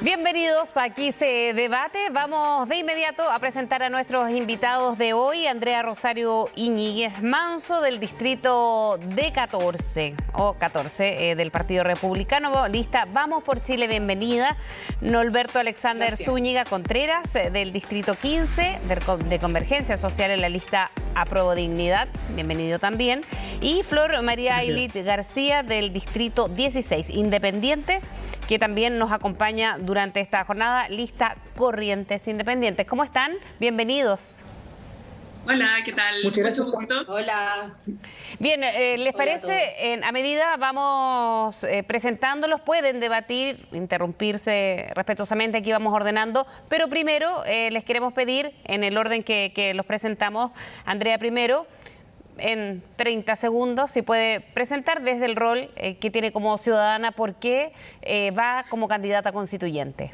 Bienvenidos, aquí se debate. Vamos de inmediato a presentar a nuestros invitados de hoy. Andrea Rosario Iñiguez Manso, del distrito D14 o 14 del Partido Republicano. Lista Vamos por Chile, bienvenida. Norberto Alexander Zúñiga Contreras, del distrito 15 de Convergencia Social en la lista Apruebo Dignidad, bienvenido también. Y Flor María Ailit García, del distrito 16, independiente, que también nos acompaña durante esta jornada, lista Corrientes Independientes. ¿Cómo están? Bienvenidos. Hola, ¿qué tal? Mucho gusto. Hola. Bien, ¿les parece? A medida vamos presentándolos, pueden debatir, interrumpirse respetuosamente, aquí vamos ordenando, pero primero les queremos pedir, en el orden que los presentamos, Andrea primero, en 30 segundos, si puede presentar desde el rol que tiene como ciudadana, por qué va como candidata constituyente.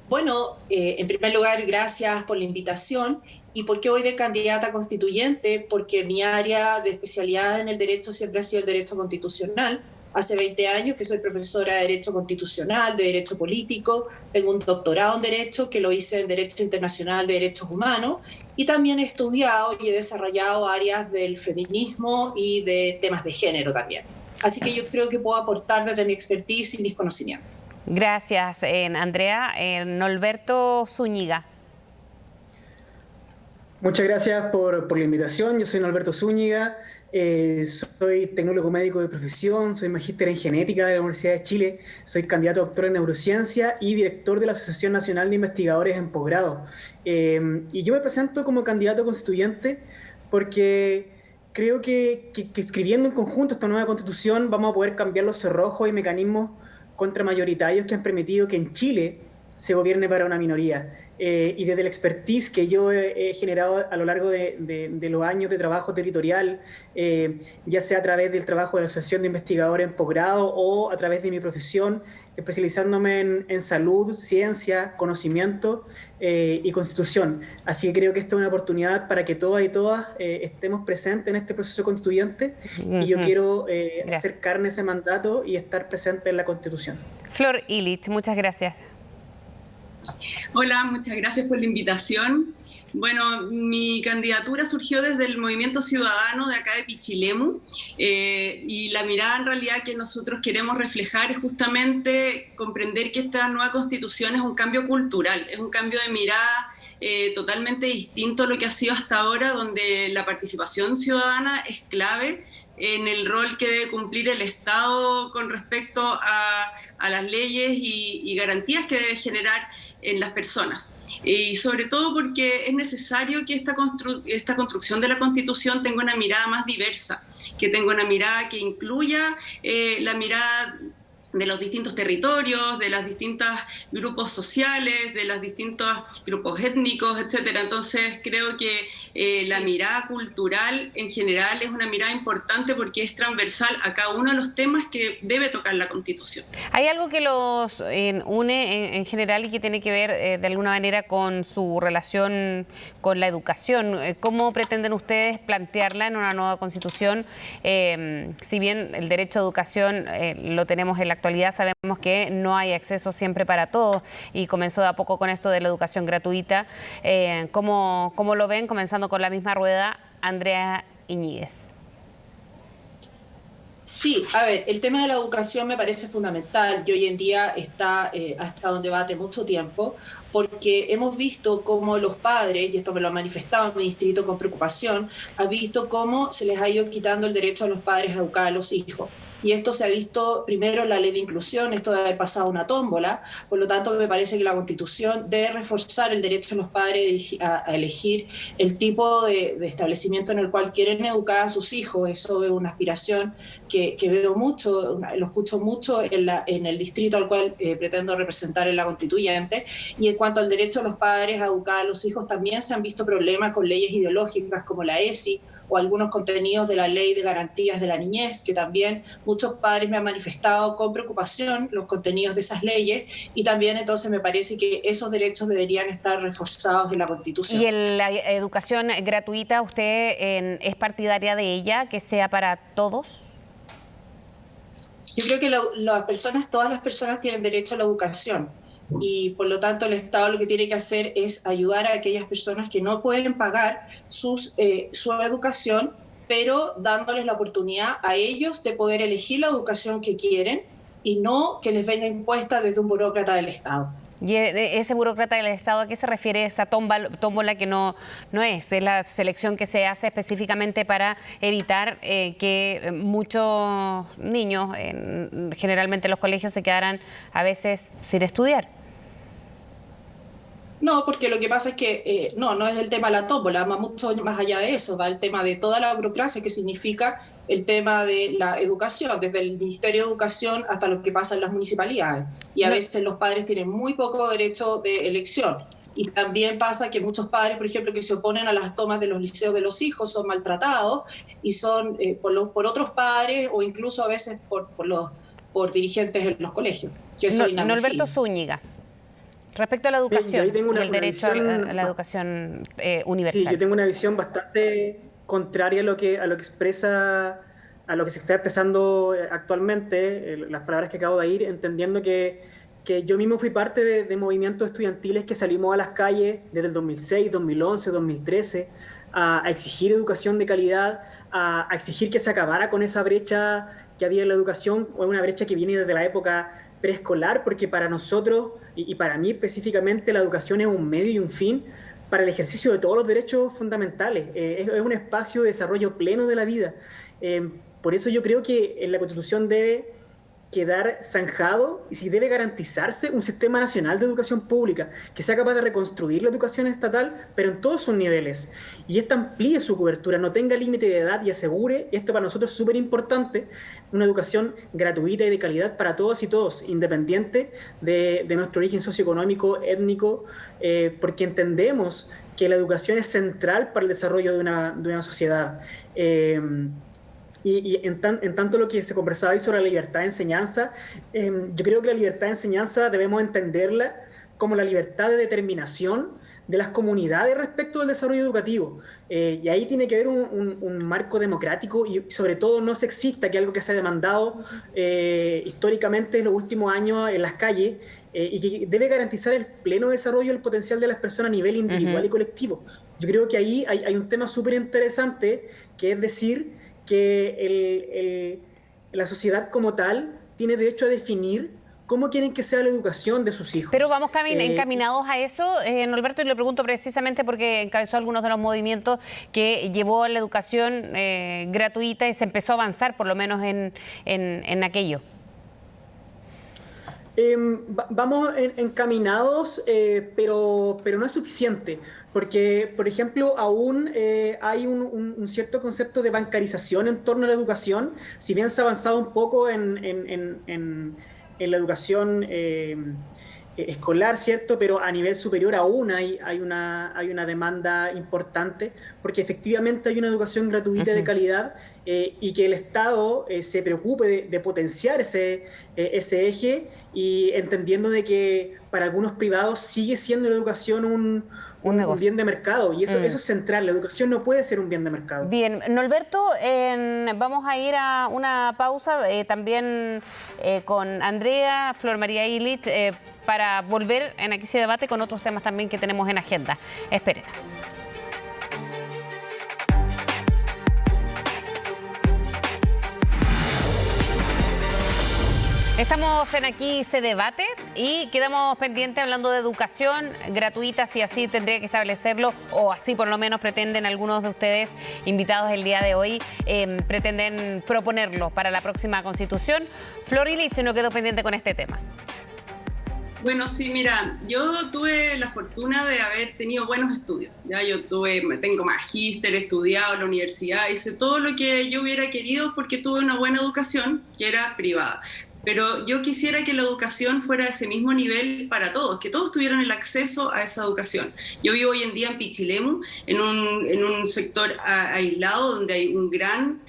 Bueno, en primer lugar, gracias por la invitación. ¿Y por qué voy de candidata constituyente? Porque mi área de especialidad en el derecho siempre ha sido el derecho constitucional. Hace 20 años que soy profesora de Derecho Constitucional, de Derecho Político, tengo un doctorado en Derecho que lo hice en Derecho Internacional de Derechos Humanos y también he estudiado y he desarrollado áreas del feminismo y de temas de género también. Así que yo creo que puedo aportar desde mi expertise y mis conocimientos. Gracias, Andrea. Norberto Zúñiga. Muchas gracias por la invitación. Yo soy Norberto Zúñiga. Soy tecnólogo médico de profesión, soy magíster en genética de la Universidad de Chile, soy candidato a doctor en neurociencia y director de la Asociación Nacional de Investigadores en Posgrado. Y yo me presento como candidato constituyente porque creo que escribiendo en conjunto esta nueva constitución vamos a poder cambiar los cerrojos y mecanismos contramayoritarios que han permitido que en Chile se gobierne para una minoría. Y desde la expertise que yo he generado a lo largo de los años de trabajo territorial, ya sea a través del trabajo de la Asociación de Investigadores en Posgrado o a través de mi profesión, especializándome en salud, ciencia, conocimiento y constitución. Así que creo que esta es una oportunidad para que todas y todas estemos presentes en este proceso constituyente y yo quiero hacer carne ese mandato y estar presente en la Constitución. Flor Illich, muchas gracias. Hola, muchas gracias por la invitación. Bueno, mi candidatura surgió desde el movimiento ciudadano de acá de Pichilemu y la mirada en realidad que nosotros queremos reflejar es justamente comprender que esta nueva constitución es un cambio cultural, es un cambio de mirada totalmente distinto a lo que ha sido hasta ahora, donde la participación ciudadana es clave en el rol que debe cumplir el Estado con respecto a las leyes y garantías que debe generar en las personas. Y sobre todo porque es necesario que esta construcción de la Constitución tenga una mirada más diversa, que tenga una mirada que incluya la mirada de los distintos territorios, de los distintos grupos sociales, de los distintos grupos étnicos, etcétera. Entonces creo que la mirada cultural en general es una mirada importante porque es transversal a cada uno de los temas que debe tocar la Constitución. Hay algo que los une en general y que tiene que ver de alguna manera con su relación con la educación. ¿Cómo pretenden ustedes plantearla en una nueva Constitución? Si bien el derecho a educación lo tenemos en la actualidad, sabemos que no hay acceso siempre para todos y comenzó de a poco con esto de la educación gratuita. ¿Cómo lo ven? Comenzando con la misma rueda, Andrea Iñiguez. Sí, a ver, el tema de la educación me parece fundamental y hoy en día ha estado en debate mucho tiempo porque hemos visto cómo los padres, y esto me lo han manifestado en mi distrito con preocupación, han visto cómo se les ha ido quitando el derecho a los padres a educar a los hijos. Y esto se ha visto primero en la ley de inclusión, esto debe haber pasado una tómbola, por lo tanto me parece que la Constitución debe reforzar el derecho de los padres a elegir el tipo de establecimiento en el cual quieren educar a sus hijos. Eso es una aspiración que veo mucho, lo escucho mucho en el distrito al cual pretendo representar en la Constituyente. Y en cuanto al derecho de los padres a educar a los hijos, también se han visto problemas con leyes ideológicas como la ESI, o algunos contenidos de la Ley de Garantías de la Niñez, que también muchos padres me han manifestado con preocupación los contenidos de esas leyes, y también entonces me parece que esos derechos deberían estar reforzados en la Constitución. ¿Y en la educación gratuita usted es partidaria de ella, que sea para todos? Yo creo que todas las personas tienen derecho a la educación y por lo tanto el Estado lo que tiene que hacer es ayudar a aquellas personas que no pueden pagar su educación, pero dándoles la oportunidad a ellos de poder elegir la educación que quieren y no que les venga impuesta desde un burócrata del Estado. ¿Y ese burócrata del Estado a qué se refiere esa tómbola que no es la selección que se hace específicamente para evitar que muchos niños, generalmente en los colegios, se quedaran a veces sin estudiar? No, porque lo que pasa es que no es el tema de la tómbola, va mucho más allá de eso, va el tema de toda la burocracia que significa el tema de la educación, desde el Ministerio de Educación hasta lo que pasa en las municipalidades. Y a veces los padres tienen muy poco derecho de elección. Y también pasa que muchos padres, por ejemplo, que se oponen a las tomas de los liceos de los hijos son maltratados y son por otros padres o incluso a veces por dirigentes en los colegios. Que eso es inadmisible. Norberto Zúñiga. Respecto a la educación y el derecho a la educación universal. Sí, yo tengo una visión bastante contraria a lo que expresa, a lo que se está expresando actualmente, las palabras que acabo de ir, entendiendo que yo mismo fui parte de movimientos estudiantiles que salimos a las calles desde el 2006, 2011, 2013, a exigir educación de calidad, a exigir que se acabara con esa brecha que había en la educación, o una brecha que viene desde la época preescolar, porque para nosotros, y para mí específicamente, la educación es un medio y un fin para el ejercicio de todos los derechos fundamentales. Es un espacio de desarrollo pleno de la vida. Por eso yo creo que en la Constitución debe quedar zanjado y si debe garantizarse un sistema nacional de educación pública que sea capaz de reconstruir la educación estatal, pero en todos sus niveles. Y esta amplíe su cobertura, no tenga límite de edad y asegure, esto para nosotros es súper importante, una educación gratuita y de calidad para todas y todos, independiente de nuestro origen socioeconómico, étnico, porque entendemos que la educación es central para el desarrollo de una sociedad. Y en tanto lo que se conversaba ahí sobre la libertad de enseñanza, yo creo que la libertad de enseñanza debemos entenderla como la libertad de determinación de las comunidades respecto del desarrollo educativo. Y ahí tiene que haber un marco democrático y sobre todo no sexista, que es algo que se ha demandado históricamente en los últimos años en las calles, y que debe garantizar el pleno desarrollo del potencial de las personas a nivel individual y colectivo. Yo creo que ahí hay un tema súper interesante, que es decir que la sociedad como tal tiene derecho a definir cómo quieren que sea la educación de sus hijos. Pero vamos encaminados a eso, Norberto, y le pregunto precisamente porque encabezó algunos de los movimientos que llevó a la educación gratuita y se empezó a avanzar por lo menos en aquello. Vamos encaminados, pero no es suficiente, porque, por ejemplo, aún hay un cierto concepto de bancarización en torno a la educación, si bien se ha avanzado un poco en la educación escolar, ¿cierto? Pero a nivel superior aún hay una demanda importante, porque efectivamente hay una educación gratuita de calidad y que el Estado se preocupe de potenciar ese eje, y entendiendo de que para algunos privados sigue siendo la educación un bien de mercado, y eso es central. La educación no puede ser un bien de mercado. Bien, Norberto, vamos a ir a una pausa también con Andrea, Flor María Illich, para volver en Aquí se debate con otros temas también que tenemos en agenda. Espérenos. Estamos en Aquí se debate y quedamos pendientes hablando de educación gratuita, si así tendría que establecerlo, o así por lo menos pretenden algunos de ustedes invitados el día de hoy, pretenden proponerlo para la próxima Constitución. Flor Illich, no quedó pendiente con este tema. Bueno, sí, mira, yo tuve la fortuna de haber tenido buenos estudios. Ya tengo magíster, he estudiado en la universidad, hice todo lo que yo hubiera querido porque tuve una buena educación que era privada. Pero yo quisiera que la educación fuera de ese mismo nivel para todos, que todos tuvieran el acceso a esa educación. Yo vivo hoy en día en Pichilemu, en un sector aislado donde hay gran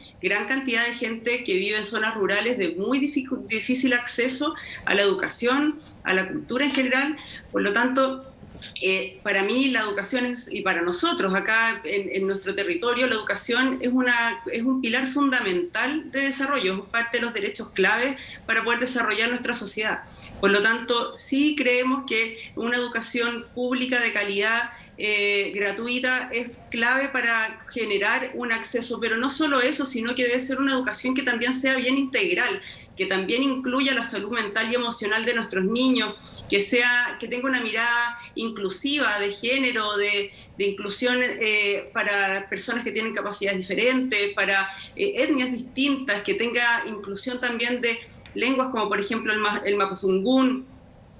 cantidad de gente que vive en zonas rurales de muy difícil acceso a la educación, a la cultura en general. Por lo tanto, Para mí la educación y para nosotros acá en nuestro territorio, la educación es un pilar fundamental de desarrollo, es parte de los derechos clave para poder desarrollar nuestra sociedad. Por lo tanto, sí creemos que una educación pública de calidad, gratuita, es clave para generar un acceso, pero no solo eso, sino que debe ser una educación que también sea bien integral, que también incluya la salud mental y emocional de nuestros niños, que tenga una mirada inclusiva de género, de inclusión para personas que tienen capacidades diferentes, para etnias distintas, que tenga inclusión también de lenguas como por ejemplo el mapuzungún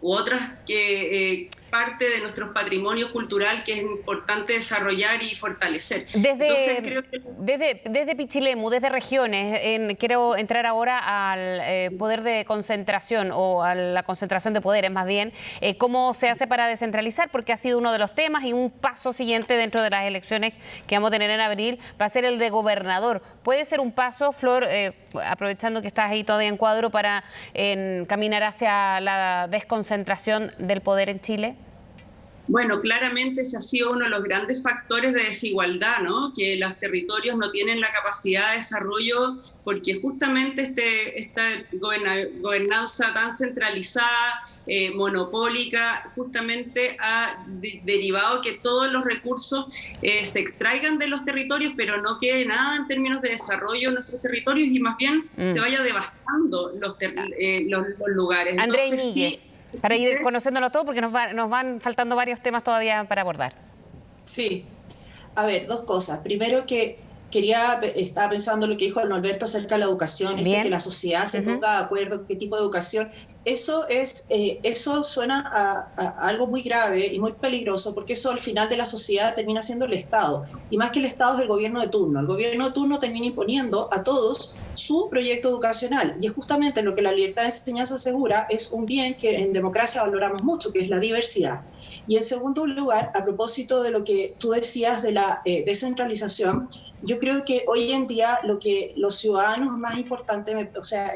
u otras que parte de nuestro patrimonio cultural que es importante desarrollar y fortalecer. Desde Pichilemu, desde regiones, quiero entrar ahora al poder de concentración o a la concentración de poderes más bien. ¿Cómo se hace para descentralizar? Porque ha sido uno de los temas y un paso siguiente dentro de las elecciones que vamos a tener en abril va a ser el de gobernador. ¿Puede ser un paso, Flor, aprovechando que estás ahí todavía en cuadro, para caminar hacia la desconcentración del poder en Chile? Bueno, claramente ese ha sido uno de los grandes factores de desigualdad, ¿no? Que los territorios no tienen la capacidad de desarrollo porque justamente esta gobernanza tan centralizada, monopólica, justamente ha derivado que todos los recursos se extraigan de los territorios, pero no quede nada en términos de desarrollo en nuestros territorios y más bien se vaya devastando los lugares. Andrea Iñiguez, para ir conociéndolo todo, porque nos van faltando varios temas todavía para abordar. Sí. A ver, dos cosas. Primero que estaba pensando lo que dijo Norberto acerca de la educación, que la sociedad se ponga de acuerdo qué tipo de educación. Eso suena a algo muy grave y muy peligroso, porque eso al final de la sociedad termina siendo el Estado. Y más que el Estado es el gobierno de turno. El gobierno de turno termina imponiendo a todos su proyecto educacional. Y es justamente lo que la libertad de enseñanza asegura, es un bien que en democracia valoramos mucho, que es la diversidad. Y en segundo lugar, a propósito de lo que tú decías de la descentralización, yo creo que hoy en día lo que los ciudadanos más importante,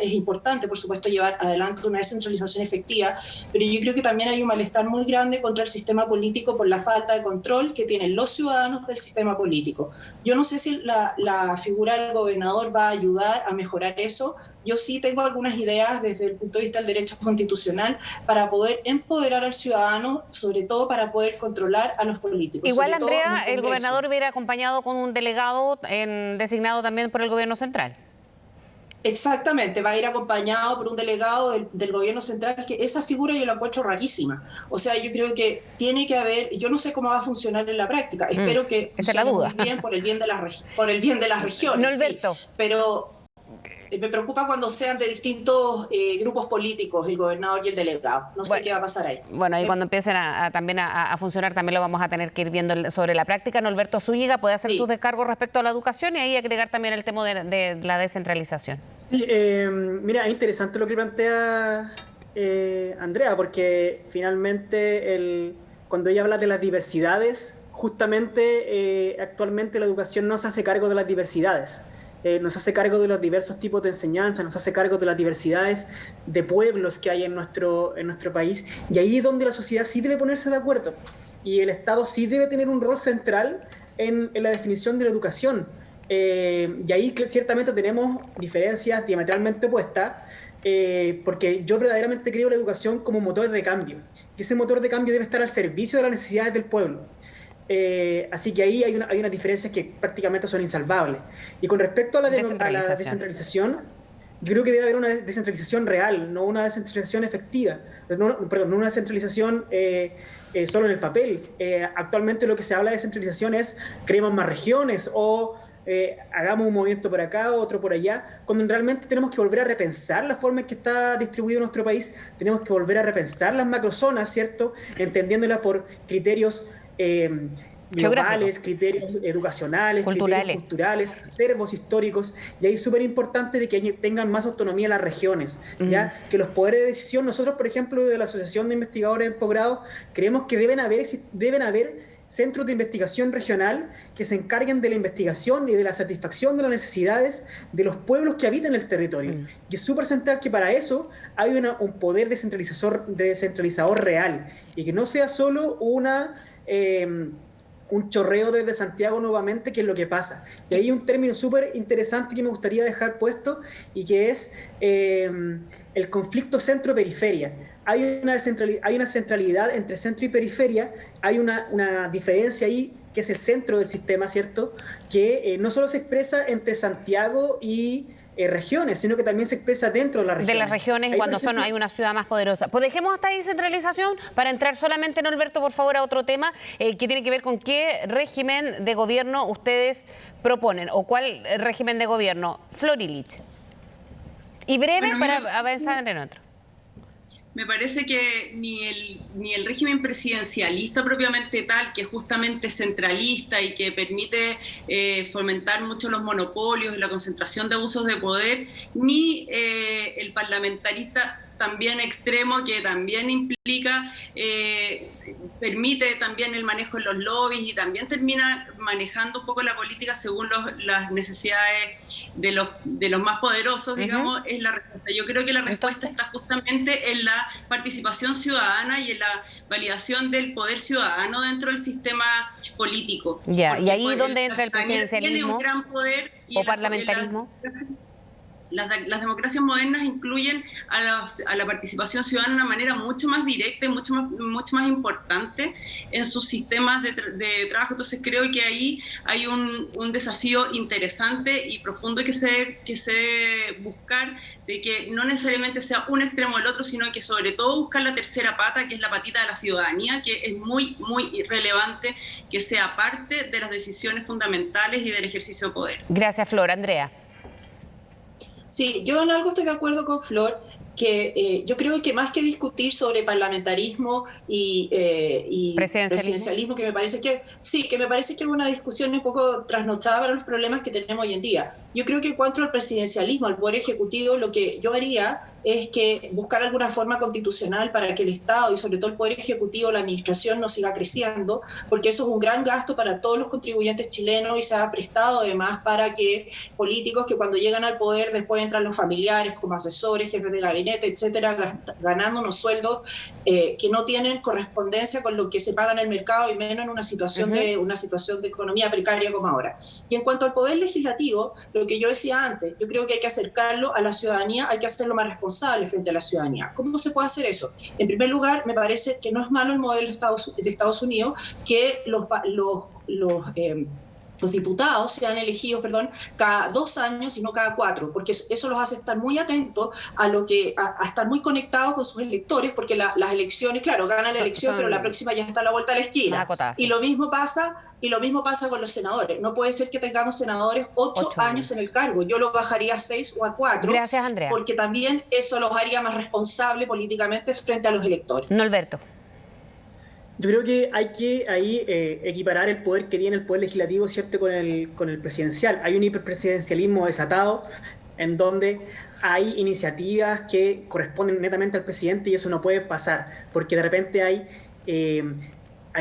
es importante por supuesto llevar adelante una descentralización efectiva, pero yo creo que también hay un malestar muy grande contra el sistema político por la falta de control que tienen los ciudadanos del sistema político. Yo no sé si la figura del gobernador va a ayudar a mejorar eso. Yo sí tengo algunas ideas desde el punto de vista del derecho constitucional para poder empoderar al ciudadano, sobre todo para poder controlar a los políticos. Igual, Andrea, el gobernador hubiera acompañado con un delegado designado también por el gobierno central. Exactamente, va a ir acompañado por un delegado del gobierno central, que esa figura yo la encuentro rarísima. O sea, yo creo que tiene que haber, yo no sé cómo va a funcionar en la práctica, espero que funcione muy bien por el bien de las regiones. No, Alberto. Sí, pero me preocupa cuando sean de distintos grupos políticos, el gobernador y el delegado. No sé qué va a pasar ahí. Bueno, y cuando empiecen también a funcionar, también lo vamos a tener que ir viendo sobre la práctica. Norberto Zúñiga puede hacer sus descargos respecto a la educación y ahí agregar también el tema de la descentralización. Sí, mira, es interesante lo que plantea Andrea, porque finalmente cuando ella habla de las diversidades, justamente actualmente la educación no se hace cargo de las diversidades. Nos hace cargo de los diversos tipos de enseñanza, nos hace cargo de las diversidades de pueblos que hay en nuestro país, y ahí es donde la sociedad sí debe ponerse de acuerdo, y el Estado sí debe tener un rol central en la definición de la educación. Y ahí ciertamente tenemos diferencias diametralmente opuestas, porque yo verdaderamente creo la educación como motor de cambio, y ese motor de cambio debe estar al servicio de las necesidades del pueblo. Así que ahí hay unas diferencias que prácticamente son insalvables. Y con respecto a la descentralización, yo creo que debe haber una descentralización real, no una descentralización efectiva, no una descentralización solo en el papel. Actualmente lo que se habla de descentralización es creemos más regiones o hagamos un movimiento por acá, otro por allá, cuando realmente tenemos que volver a repensar la forma en que está distribuido nuestro país, tenemos que volver a repensar las macrozonas, ¿cierto? Entendiéndolas por criterios globales, criterios educacionales, criterios culturales, acervos históricos, y ahí es súper importante de que tengan más autonomía las regiones, ¿ya? Que los poderes de decisión, nosotros por ejemplo de la Asociación de Investigadores en Posgrado, creemos que deben haber centros de investigación regional que se encarguen de la investigación y de la satisfacción de las necesidades de los pueblos que habitan el territorio. Y es súper central que para eso hay un poder descentralizador real y que no sea solo un chorreo desde Santiago nuevamente, que es lo que pasa. Y hay un término súper interesante que me gustaría dejar puesto y que es el conflicto centro-periferia. Hay una centralidad entre centro y periferia, hay una diferencia ahí que es el centro del sistema, ¿cierto? Que no solo se expresa entre Santiago y regiones, sino que también se expresa dentro de las regiones. De las regiones ahí, cuando hay una ciudad más poderosa. Pues dejemos hasta ahí descentralización para entrar solamente, Norberto, por favor, a otro tema que tiene que ver con qué régimen de gobierno ustedes proponen o cuál régimen de gobierno. Flor Illich. Y breve para avanzar en otro. Me parece que ni el régimen presidencialista propiamente tal, que es justamente centralista y que permite fomentar mucho los monopolios y la concentración de abusos de poder, ni el parlamentarista también extremo, que también implica, permite también el manejo en los lobbies y también termina manejando un poco la política según las necesidades de los más poderosos, digamos, es la respuesta. Yo creo que la respuesta está justamente en la participación ciudadana y en la validación del poder ciudadano dentro del sistema político. Ya, y ahí donde entra el presidencialismo un gran poder o parlamentarismo. Las democracias modernas incluyen a la participación ciudadana de una manera mucho más directa y mucho más importante en sus sistemas de trabajo. Entonces creo que ahí hay un desafío interesante y profundo que se debe buscar, de que no necesariamente sea un extremo o el otro, sino que sobre todo buscar la tercera pata, que es la patita de la ciudadanía, que es muy, muy relevante que sea parte de las decisiones fundamentales y del ejercicio de poder. Gracias, Flor. Andrea. Sí, yo en algo estoy de acuerdo con Flor, que yo creo que más que discutir sobre parlamentarismo y presidencialismo, que me parece que es una discusión un poco trasnochada para los problemas que tenemos hoy en día. Yo creo que en cuanto al presidencialismo, al poder ejecutivo, lo que yo haría es que buscar alguna forma constitucional para que el Estado y sobre todo el poder ejecutivo, la administración, no siga creciendo, porque eso es un gran gasto para todos los contribuyentes chilenos y se ha prestado además para que políticos que cuando llegan al poder después entran los familiares como asesores, jefes de gabinete, etcétera, ganando unos sueldos que no tienen correspondencia con lo que se paga en el mercado y menos en una situación de economía precaria como ahora. Y en cuanto al poder legislativo, lo que yo decía antes, yo creo que hay que acercarlo a la ciudadanía, hay que hacerlo más responsable frente a la ciudadanía. ¿Cómo se puede hacer eso? En primer lugar, me parece que no es malo el modelo de Estados Unidos, que los diputados sean elegidos, cada 2 años y no cada 4, porque eso los hace estar muy atentos a estar muy conectados con sus electores, porque las elecciones, claro, ganan la elección, pero la próxima ya está a la vuelta de la esquina. Y lo mismo pasa con los senadores. No puede ser que tengamos senadores 8 años en el cargo. Yo lo bajaría a 6 o a 4. Gracias, Andrea. Porque también eso los haría más responsables políticamente frente a los electores. Norberto. Yo creo que hay que ahí equiparar el poder que tiene el poder legislativo, ¿cierto?, con el presidencial. Hay un hiperpresidencialismo desatado en donde hay iniciativas que corresponden netamente al presidente y eso no puede pasar, porque de repente hay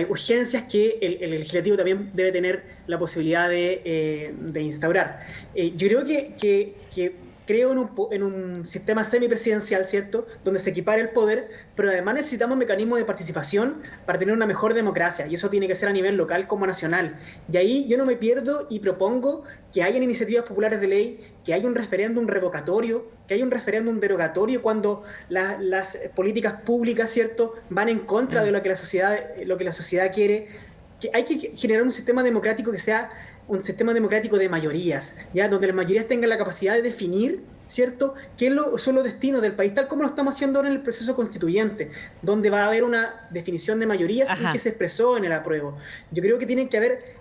urgencias que el legislativo también debe tener la posibilidad de instaurar. Yo creo que creo en un sistema semipresidencial, ¿cierto?, donde se equipare el poder, pero además necesitamos mecanismos de participación para tener una mejor democracia, y eso tiene que ser a nivel local como nacional. Y ahí yo no me pierdo y propongo que hayan iniciativas populares de ley, que haya un referéndum revocatorio, que haya un referéndum derogatorio cuando las políticas públicas, ¿cierto?, van en contra de lo que la sociedad quiere. Que hay que generar un sistema democrático que sea un sistema democrático de mayorías, ¿ya?, donde las mayorías tengan la capacidad de definir, ¿cierto?, qué son los destinos del país, tal como lo estamos haciendo ahora en el proceso constituyente, donde va a haber una definición de mayorías y que se expresó en el apruebo. Yo creo que tienen que haber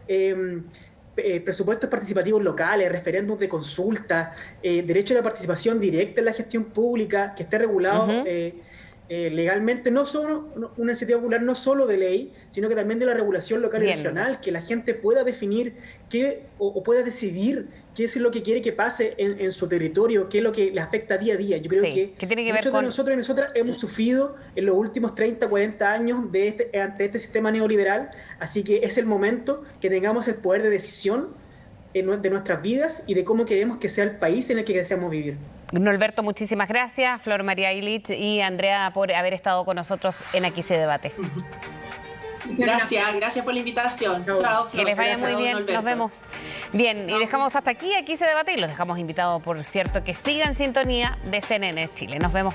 presupuestos participativos locales, referéndums de consulta, derecho a la participación directa en la gestión pública, que esté regulado legalmente, no solo una iniciativa popular no solo de ley, sino que también de la regulación local y Bien. regional, que la gente pueda definir o pueda decidir qué es lo que quiere que pase en su territorio, qué es lo que le afecta día a día. Yo creo que tiene que ver muchos con... de nosotros y nosotras hemos sufrido en los últimos 30, 40 años ante este sistema neoliberal, así que es el momento que tengamos el poder de decisión de nuestras vidas y de cómo queremos que sea el país en el que deseamos vivir. Norberto, muchísimas gracias. Flor María Illich y Andrea por haber estado con nosotros en Aquí se debate. Gracias por la invitación. Chao. Chao, Flor. Que les vaya Gracias, muy bien, Norberto. nos vemos. Bien, y dejamos hasta aquí se debate y los dejamos invitados, por cierto, que sigan en sintonía de CNN Chile. Nos vemos.